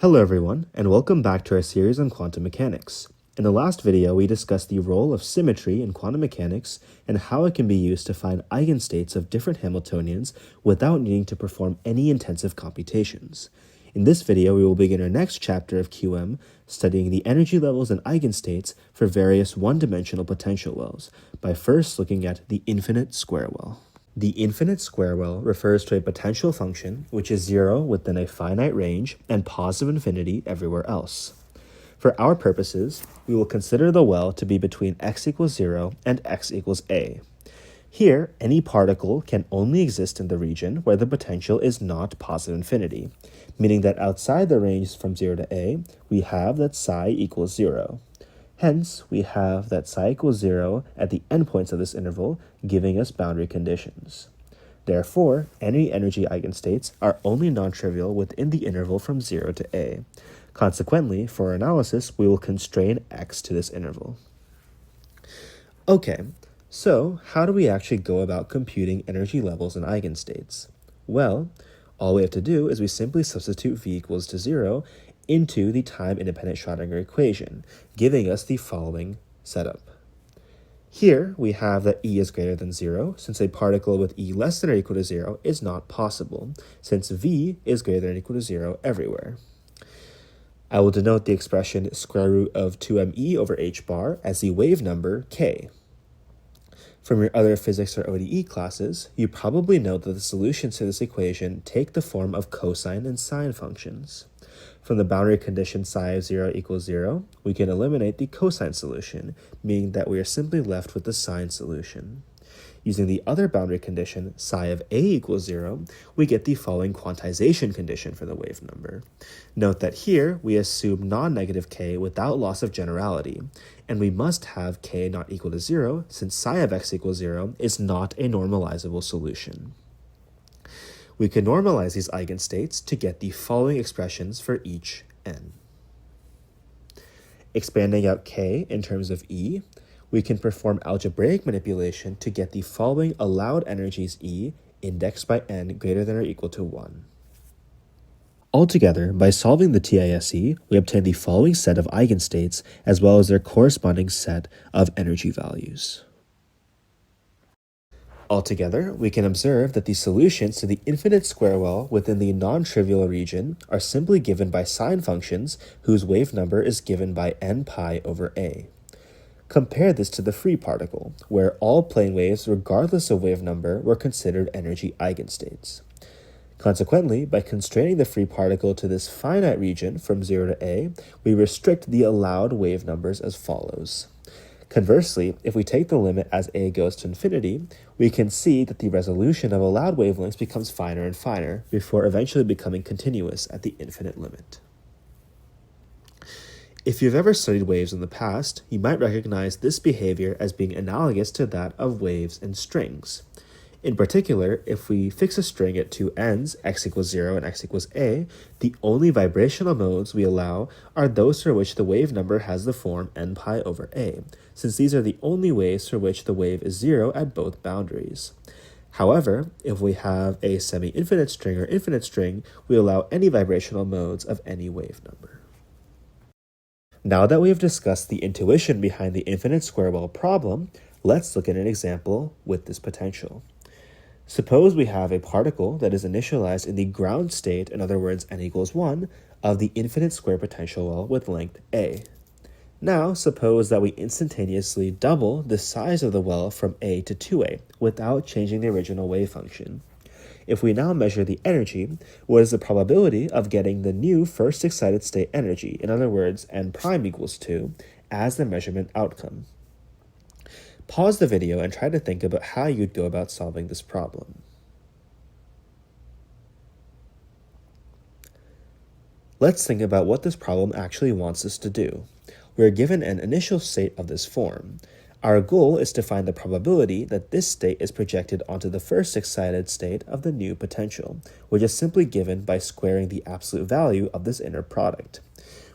Hello everyone, and welcome back to our series on quantum mechanics. In the last video, we discussed the role of symmetry in quantum mechanics and how it can be used to find eigenstates of different Hamiltonians without needing to perform any intensive computations. In this video, we will begin our next chapter of QM, studying the energy levels and eigenstates for various one-dimensional potential wells, by first looking at the infinite square well. The infinite square well refers to a potential function which is zero within a finite range and positive infinity everywhere else. For our purposes, we will consider the well to be between x equals 0 and x equals a. Here, any particle can only exist in the region where the potential is not positive infinity, meaning that outside the range from 0 to a, we have that psi equals 0. Hence, we have that psi equals 0 at the endpoints of this interval, giving us boundary conditions. Therefore, any energy eigenstates are only non-trivial within the interval from 0 to a. Consequently, for our analysis, we will constrain x to this interval. Okay, so how do we actually go about computing energy levels and eigenstates? Well, all we have to do is we simply substitute v equals to 0 into the time-independent Schrödinger equation, giving us the following setup. Here, we have that E is greater than 0, since a particle with E less than or equal to 0 is not possible, since V is greater than or equal to 0 everywhere. I will denote the expression square root of 2me over h bar as the wave number k. From your other physics or ODE classes, you probably know that the solutions to this equation take the form of cosine and sine functions. From the boundary condition psi of 0 equals 0, we can eliminate the cosine solution, meaning that we are simply left with the sine solution. Using the other boundary condition, psi of a equals 0, we get the following quantization condition for the wave number. Note that here we assume non-negative k without loss of generality, and we must have k not equal to 0 since psi of x equals 0 is not a normalizable solution. We can normalize these eigenstates to get the following expressions for each n. Expanding out k in terms of E, we can perform algebraic manipulation to get the following allowed energies E indexed by n greater than or equal to 1. Altogether, by solving the TISE, we obtain the following set of eigenstates as well as their corresponding set of energy values. Altogether, we can observe that the solutions to the infinite square well within the non-trivial region are simply given by sine functions whose wave number is given by n pi over a. Compare this to the free particle, where all plane waves regardless of wave number were considered energy eigenstates. Consequently, by constraining the free particle to this finite region from 0 to a, we restrict the allowed wave numbers as follows. Conversely, if we take the limit as a goes to infinity, we can see that the resolution of allowed wavelengths becomes finer and finer before eventually becoming continuous at the infinite limit. If you've ever studied waves in the past, you might recognize this behavior as being analogous to that of waves and strings. In particular, if we fix a string at two ends, x equals 0 and x equals a, the only vibrational modes we allow are those for which the wave number has the form n pi over a, since these are the only ways for which the wave is 0 at both boundaries. However, if we have a semi-infinite string or infinite string, we allow any vibrational modes of any wave number. Now that we have discussed the intuition behind the infinite square well problem, let's look at an example with this potential. Suppose we have a particle that is initialized in the ground state, in other words n equals 1, of the infinite square potential well with length a. Now suppose that we instantaneously double the size of the well from a to 2a without changing the original wave function. If we now measure the energy, what is the probability of getting the new first excited state energy, in other words n prime equals 2, as the measurement outcome? Pause the video and try to think about how you'd go about solving this problem. Let's think about what this problem actually wants us to do. We are given an initial state of this form. Our goal is to find the probability that this state is projected onto the first excited state of the new potential, which is simply given by squaring the absolute value of this inner product.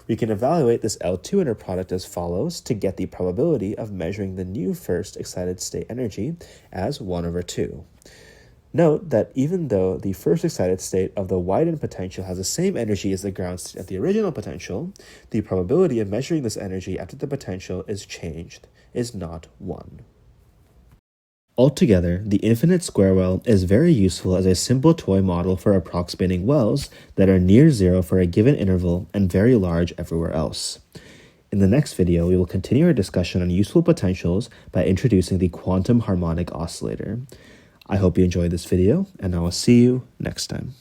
We can evaluate this L2 inner product as follows to get the probability of measuring the new first excited state energy as 1 over 2. Note that even though the first excited state of the widened potential has the same energy as the ground state of the original potential, the probability of measuring this energy after the potential is changed is not 1. Altogether, the infinite square well is very useful as a simple toy model for approximating wells that are near zero for a given interval and very large everywhere else. In the next video, we will continue our discussion on useful potentials by introducing the quantum harmonic oscillator. I hope you enjoyed this video, and I will see you next time.